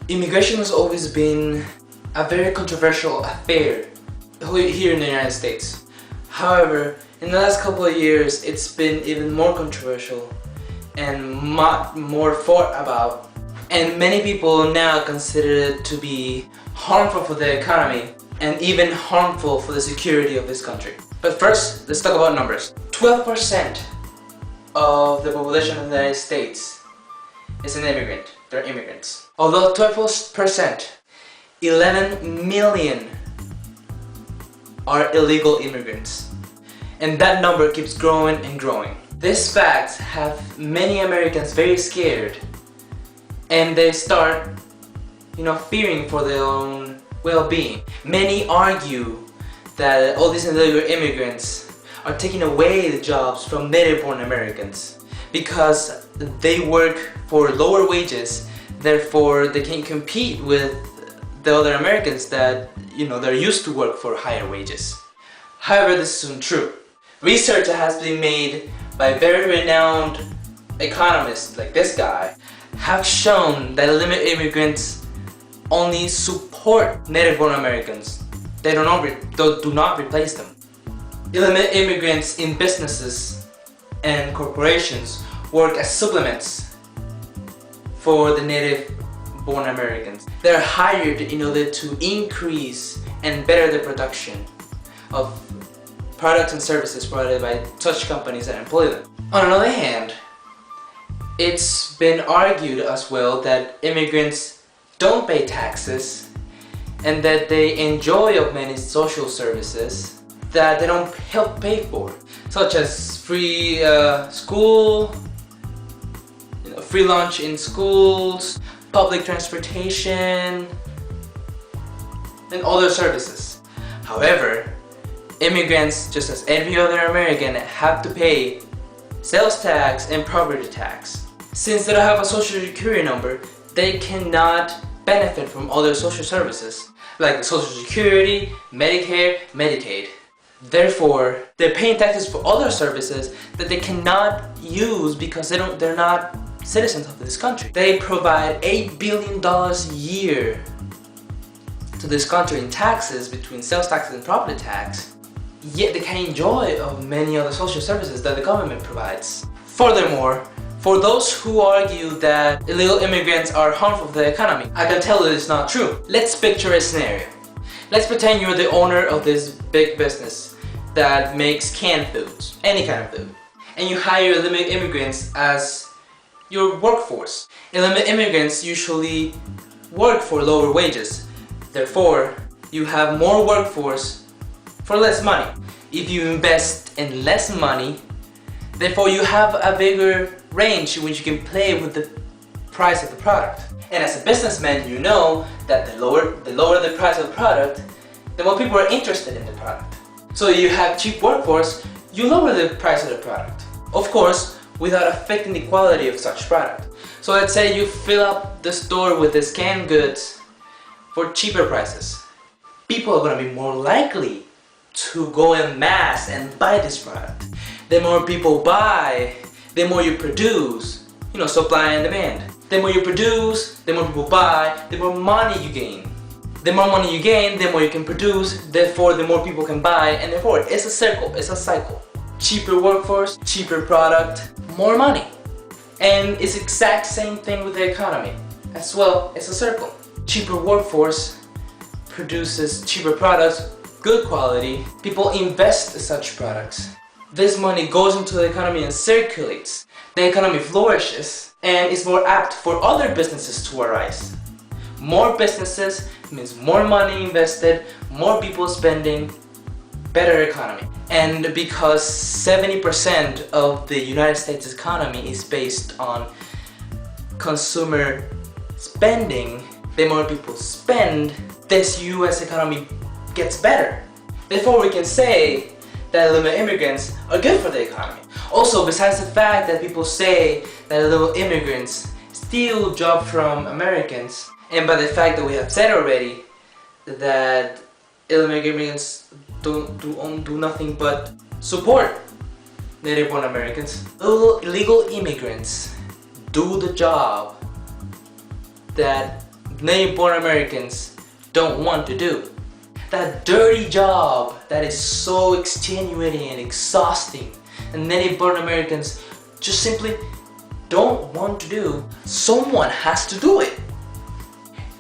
Immigration has always been a very controversial affair here in the United States. However, in the last couple of years, it's been even more controversial and more fought about. And many people now consider it to be harmful for the economy and even harmful for the security of this country. But first, let's talk about numbers. 12% of the population of the United States is an immigrant. They're immigrants. Although 12%, 11 million are illegal immigrants. And that number keeps growing and growing. These facts have many Americans very scared, and they start, fearing for their own well-being. Many argue that all these illegal immigrants are taking away the jobs from native-born Americans because they work for lower wages, therefore they can compete with the other Americans that, they're used to work for higher wages. However, this is untrue. Research that has been made by very renowned economists like this guy have shown that illegal immigrants only support native-born Americans. They do not replace them. Illegal immigrants in businesses and corporations work as supplements for the native-born Americans. They're hired in order to increase and better the production of products and services provided by such companies that employ them. On the other hand, it's been argued as well that immigrants don't pay taxes and that they enjoy of many social services that they don't help pay for, such as free school, free lunch in schools, public transportation, and other services. However, immigrants, just as every other American, have to pay sales tax and property tax. Since they don't have a social security number, they cannot benefit from other social services like Social Security, Medicare, Medicaid. Therefore, they're paying taxes for other services that they cannot use because they're not citizens of this country. They provide $8 billion a year to this country in taxes between sales taxes and property tax, yet they can enjoy of many other social services that the government provides. Furthermore, for those who argue that illegal immigrants are harmful to the economy, I can tell you it's not true. Let's picture a scenario. Let's pretend you're the owner of this big business that makes canned foods, any kind of food, and you hire illegal immigrants as your workforce. Illegal immigrants usually work for lower wages. Therefore, you have more workforce for less money. If you invest in less money, therefore you have a bigger range in which you can play with the price of the product. And as a businessman, you know that the lower the price of the product, the more people are interested in the product. So you have cheap workforce, you lower the price of the product. Of course, without affecting the quality of such product. So let's say you fill up the store with these canned goods for cheaper prices. People are going to be more likely to go en masse and buy this product. The more people buy, the more you produce. Supply and demand. The more you produce, the more people buy, the more money you gain. The more money you gain, the more you can produce, therefore the more people can buy, and therefore it's a circle, it's a cycle. Cheaper workforce, cheaper product, more money. And it's the exact same thing with the economy. As well, it's a circle. Cheaper workforce produces cheaper products, good quality. People invest in such products. This money goes into the economy and circulates. The economy flourishes and is more apt for other businesses to arise. More businesses means more money invested, more people spending, better economy. And because 70% of the United States economy is based on consumer spending, the more people spend, this US economy gets better. Therefore, we can say that illegal immigrants are good for the economy. Also, besides the fact that people say that illegal immigrants steal jobs from Americans, and by the fact that we have said already that illegal immigrants don't do nothing but support native-born Americans, illegal immigrants do the job that native-born Americans don't want to do. That dirty job that is so extenuating and exhausting, and native-born Americans just simply don't want to do. Someone has to do it.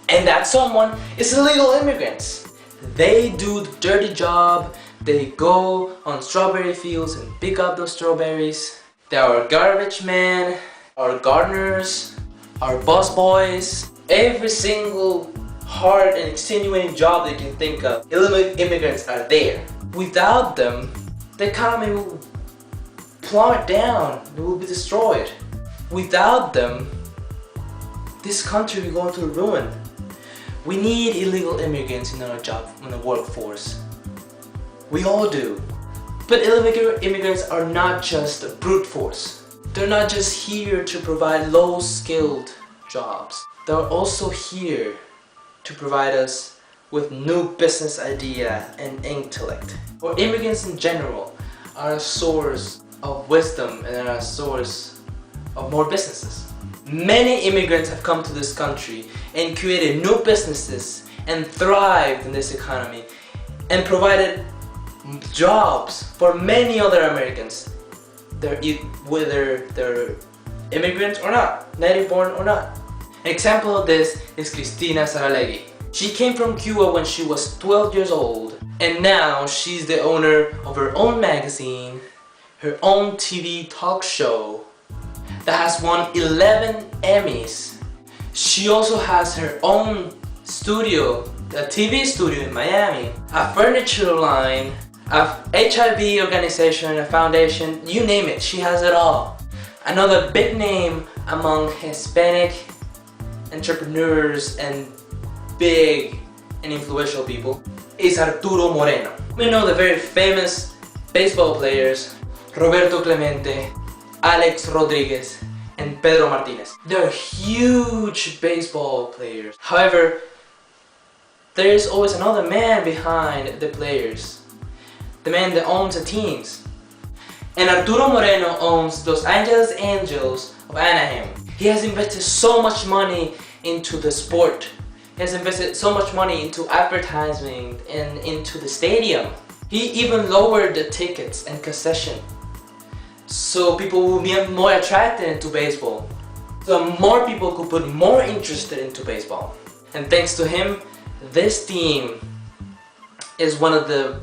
And that someone is illegal immigrants. They do the dirty job. They go on strawberry fields and pick up those strawberries. They are garbage men, our gardeners, our bus boys. Every single hard and extenuating job they can think of, illegal immigrants are there. Without them, the economy will plummet down. It will be destroyed. Without them, this country will go into ruin. We need illegal immigrants in our job, in the workforce. We all do. But illegal immigrants are not just a brute force. They're not just here to provide low-skilled jobs. They're also here to provide us with new business idea and intellect. Or immigrants in general are a source of wisdom and are a source of more businesses. Many immigrants have come to this country and created new businesses and thrived in this economy and provided jobs for many other Americans, whether they're immigrants or not, native-born or not. An example of this is Cristina Saralegui. She came from Cuba when she was 12 years old, and now she's the owner of her own magazine, her own TV talk show that has won 11 Emmys. She also has her own studio, a TV studio in Miami, a furniture line, a HIV organization, a foundation, you name it, she has it all. Another big name among Hispanic entrepreneurs and big and influential people is Arturo Moreno. We know the very famous baseball players Roberto Clemente, Alex Rodriguez, and Pedro Martinez. They're huge baseball players. However, there is always another man behind the players. The man that owns the teams. And Arturo Moreno owns Los Angeles Angels of Anaheim. He has invested so much money into the sport. He has invested so much money into advertising and into the stadium. He even lowered the tickets and concession so people will be more attracted into baseball. So more people could put more interest into baseball. And thanks to him, this team is one of the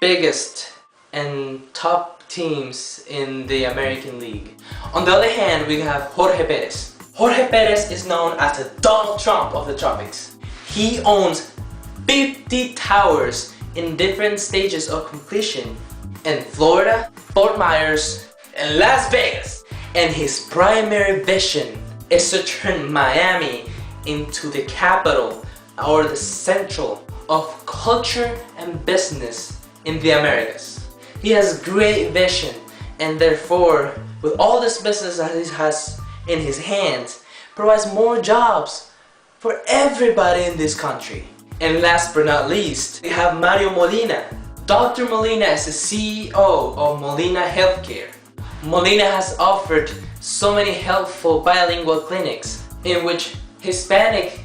biggest and top teams in the American League. On the other hand, we have Jorge Perez. Jorge Perez is known as the Donald Trump of the tropics. He owns 50 towers in different stages of completion in Florida, Fort Myers, and Las Vegas. And his primary vision is to turn Miami into the capital or the central of culture and business in the Americas. He has great vision, and therefore, with all this business that he has in his hands, provides more jobs for everybody in this country. And last but not least, we have Mario Molina. Dr. Molina is the CEO of Molina Healthcare. Molina has offered so many helpful bilingual clinics in which Hispanic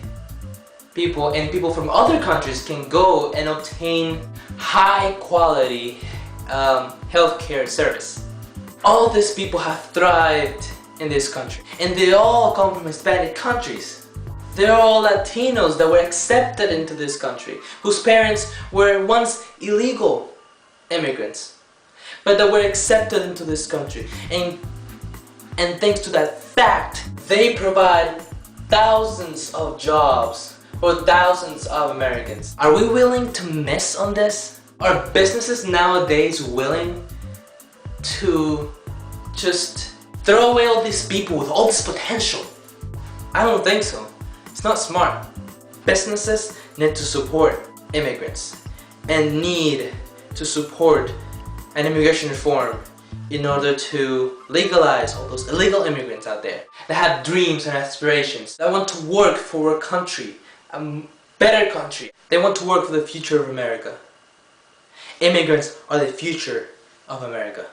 people and people from other countries can go and obtain high quality healthcare service. All these people have thrived in this country, and they all come from Hispanic countries. They're all Latinos that were accepted into this country, whose parents were once illegal immigrants, but that were accepted into this country. And thanks to that fact, they provide thousands of jobs for thousands of Americans. Are we willing to miss on this? Are businesses nowadays willing to just throw away all these people with all this potential? I don't think so. It's not smart. Businesses need to support immigrants and need to support an immigration reform in order to legalize all those illegal immigrants out there that have dreams and aspirations, that want to work for a country, a better country. They want to work for the future of America. Immigrants are the future of America.